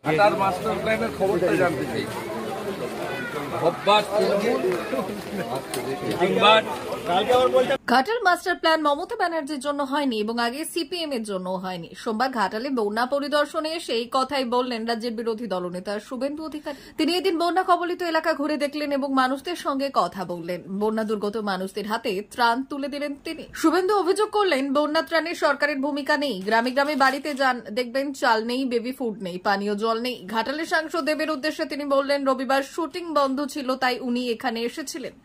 ঘাটার master প্ল্যানের খবরটা জানতে চাই। ঘাটাল মাস্টার প্ল্যান মমতা ব্যানার্জির জন্য হয়নি এবং আগে সিপিএম এর জন্য হয়নি। সোমবার ঘাটালে বন্যা পরিদর্শনে এসে এই কথাই বললেন রাজ্যের বিরোধী দলনেতা শুভেন্দু অধিকারী। তিনি এদিন বন্যা কবলিত এলাকা ঘুরে দেখলেন এবং মানুষদের সঙ্গে কথা বললেন। বন্যা দুর্গত মানুষদের হাতে ত্রাণ তুলে দিলেন তিনি। শুভেন্দু অভিযোগ করলেন, বন্যা ত্রাণে সরকারের ভূমিকা নেই। গ্রামে গ্রামে বাড়িতে যান, দেখবেন চাল নেই, বেবি ফুড নেই, পানীয় জল নেই। ঘাটালের সাংসদ দেবের উদ্দেশ্যে তিনি বললেন, রবিবার শুটিং বন্ধ ছিল, তাই উনি এখানে এসেছিলেন।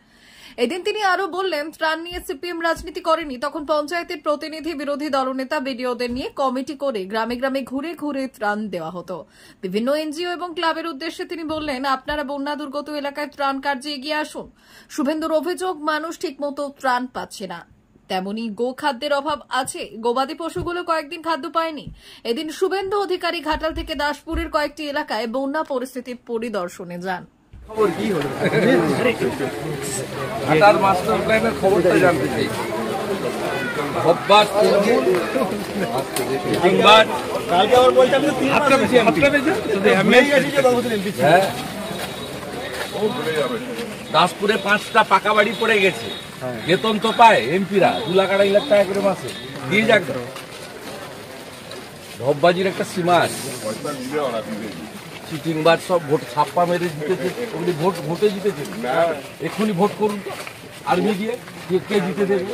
এদিন তিনি আরো বললেন, ত্রাণ নিয়ে সিপিএম রাজনীতি করেনি। তখন পঞ্চায়েতের প্রতিনিধি, বিরোধী দলনেতা, বিডিওদের নিয়ে কমিটি করে গ্রামে গ্রামে ঘুরে ঘুরে ত্রাণ দেওয়া হতো। বিভিন্ন এনজিও এবং ক্লাবের উদ্দেশ্যে তিনি বললেন, আপনারা বন্যা দুর্গত এলাকায় ত্রাণ কার্যে এগিয়ে আসুন। শুভেন্দুর অভিযোগ, মানুষ ঠিকমতো ত্রাণ পাচ্ছে না। তেমনি গোখাদ্যের অভাব আছে, গবাদি পশুগুলো কয়েকদিন খাদ্য পায়নি। এদিন শুভেন্দু অধিকারী ঘাটাল থেকে দাসপুরের কয়েকটি এলাকায় বন্যা পরিস্থিতি পরিদর্শনে যান। ঘাটার মাস্টার প্ল্যানের খবরটা জানতে চাই। দাসপুরে 5টা পাকা বাড়ি পড়ে গেছে, বেতন তো পায় এমপিরা 2 লাখ 2.5 লাখ টাকা করে মাসে দিয়ে যাক। ঢপবাজির একটা সীমা আছে। চিটিংবার সব ভোট ছাপ্পা মেরে জিতেছে, ওগুলি ভোটে জিতেছে। এক্ষুনি ভোট করুন তো আর্মি দিয়ে, কে জিতে দেবে?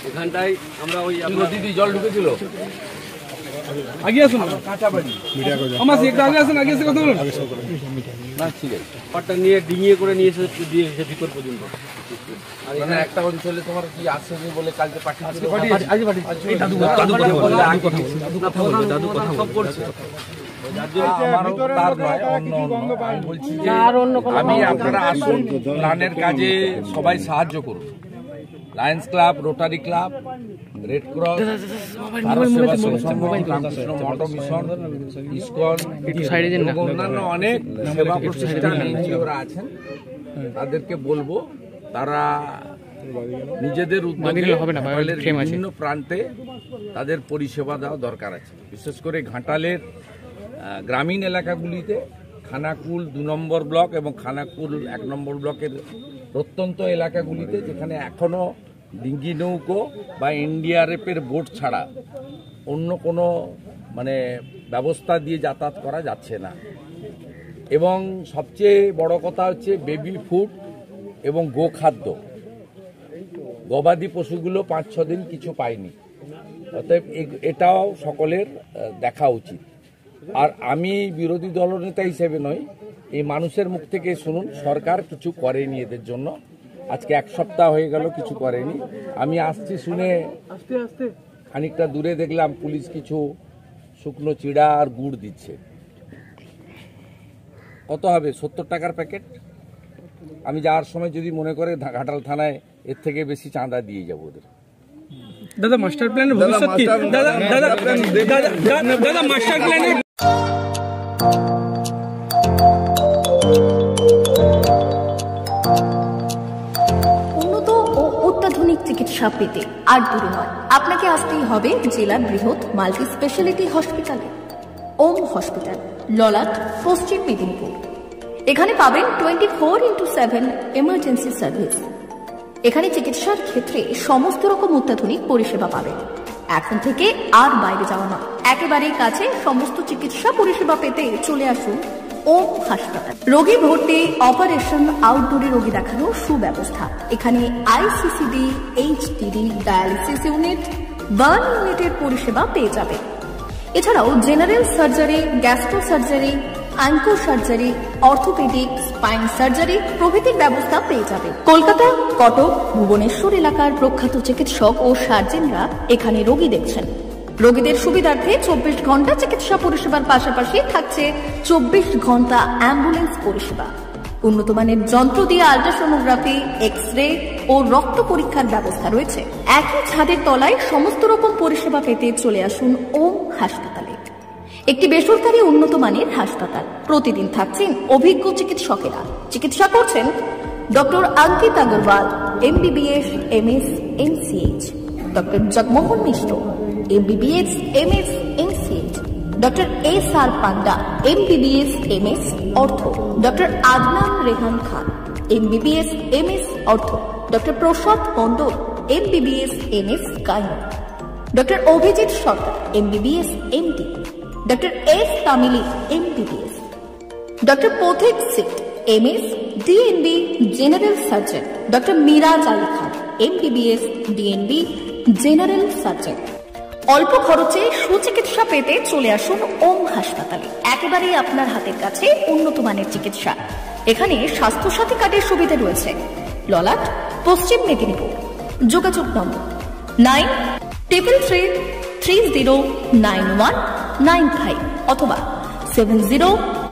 এখানটায় আমরা ওই নদীতে জল ঢুকেছিল। আগে আসুন, কাঁচা বাড়ি আমার একটু আগে আসুন, আগে এসে কথা বলুন। না ঠিক আছে, পাটটা নিয়ে ডিঙিয়ে করে নিয়ে এসে দিয়ে এসে ভিতর পর্যন্ত। আর এখানে একটা অঞ্চলে তোমার কি আসেনি বলে কালকে পাঠিয়েছিল। সব করছে। আমি আপনারা আসুন, প্ল্যানের কাজে সবাই সাহায্য করুন। Lions Club, Rotary Club, Red Cross, Ramakrishna Math Mission, ISKCON, অন্যান্য অনেক সেবা প্রতিষ্ঠান এনজিওরা আছেন। তাদেরকে বলবো তারা নিজেদের উদ্যোগে বিভিন্ন প্রান্তে তাদের পরিষেবা দেওয়া দরকার আছে। বিশেষ করে ঘাটালের গ্রামীণ এলাকাগুলিতে খানাকুল 2 নম্বর ব্লক এবং খানাকুল 1 নম্বর ব্লকের প্রত্যন্ত এলাকাগুলিতে, যেখানে এখনো ডিঙ্গি নৌকো বা এনডিআরএফের বোট ছাড়া অন্য কোনো ব্যবস্থা দিয়ে যাতায়াত করা যাচ্ছে না। এবং সবচেয়ে বড় কথা হচ্ছে বেবি ফুড এবং গোখাদ্য। গবাদি পশুগুলো 5-6 দিন কিছু পায়নি। অতএব এটাও সকলের দেখা উচিত। আর আমি বিরোধী দলনেতা হিসেবে নয়, এই মানুষের মুখ থেকে শুনুন, সরকার কিছু করেনি এদের জন্য। আজকে 1 সপ্তাহ হয়ে গেল কিছু করেনি। আমি আসছি শুনে খানিকটা দূরে দেখলাম পুলিশ কিছু শুকনো চিড়া আর গুড় দিচ্ছে। কত হবে? 70 টাকার প্যাকেট। আমি যাওয়ার সময় যদি মনে করে ঘাটাল থানায় এর থেকে বেশি চাঁদা দিয়ে যাবো ওদের। দাদা মাস্টার প্ল্যানের ভবিষ্যৎ কি? দাদা মাস্টার প্ল্যানের উন্নত ও অত্যাধুনিক চিকিৎসা পেতে আর দূরে নয়, আপনাকে আসতেই হবে জেলার বৃহৎ মাল্টি স্পেশালিটি হসপিটালে। ওম হসপিটাল, ললাট, পশ্চিম মেদিনীপুর। এখানে পাবেন 24x7 এমার্জেন্সি সার্ভিস। এখানে চিকিৎসার ক্ষেত্রে সমস্ত রকম অত্যাধুনিক পরিষেবা পাবেন। এখন থেকে আর বাইরে যাওয়া নয়, একেবারেই কাছে সমস্ত চিকিৎসা পরিষেবা পেতে চলে আসুন ওম হাসপাতাল। রোগী ভর্তি, অপারেশন, আউটডোরে রোগী দেখানোর সুব্যবস্থা। এখানে ICCD, HDD, dialysis unit, burn ইউনিটের পরিষেবা পেয়ে যাবে। এছাড়াও general surgery, gastro surgery, onco surgery, orthopaedic, spine surgery প্রভৃতির ব্যবস্থা পেয়ে যাবে। কলকাতা, কটক, ভুবনেশ্বর এলাকার প্রখ্যাত চিকিৎসক ও সার্জেনরা এখানে রোগী দেখছেন। রোগীদের সুবিধার্থে 24 ঘন্টা চিকিৎসা পরিষেবার পাশাপাশি থাকছে 24 ঘন্টা অ্যাম্বুলেন্স পরিষেবা। উন্নত মানের যন্ত্র দিয়ে আল্ট্রাসোনোগ্রাফি, এক্স-রে ও রক্ত পরীক্ষার ব্যবস্থা রয়েছে। একই ছাদের তলায় সমস্ত রকম পরিষেবা পেতে চলে আসুন ওম হাসপাতালে। একটি বেসরকারি উন্নত মানের হাসপাতাল। প্রতিদিন থাকছেন অভিজ্ঞ চিকিৎসকেরা। চিকিৎসা করছেন doctor Ankit Agarwal, MBBS, MS, MCH, doctor Jagmohan Mishra, MBBS, MS, MCH, doctor S R. Panda, MBBS MS ortho, doctor Adnan Rehan Khan, MBBS MS ortho, doctor Prasad Mondal, MBBS MS gynae, doctor Abhijit Sarkar, MBBS MD, doctor S. Tamili, MBBS, doctor Pathik Sit, MS DNB general surgeon, doctor Miraj Ali Khan, MBBS DNB general surgeon. অল্প খরচে সুচিকিৎসা পেতে চলে আসুন ওম হাসপাতালে। একেবারেই আপনার হাতের কাছে উন্নত মানের চিকিৎসা। এখানে স্বাস্থ্যসাথী কার্ডের সুবিধা রয়েছে। ললাট, পশ্চিম মেদিনীপুর। যোগাযোগ নম্বর 9333309195 অথবা 70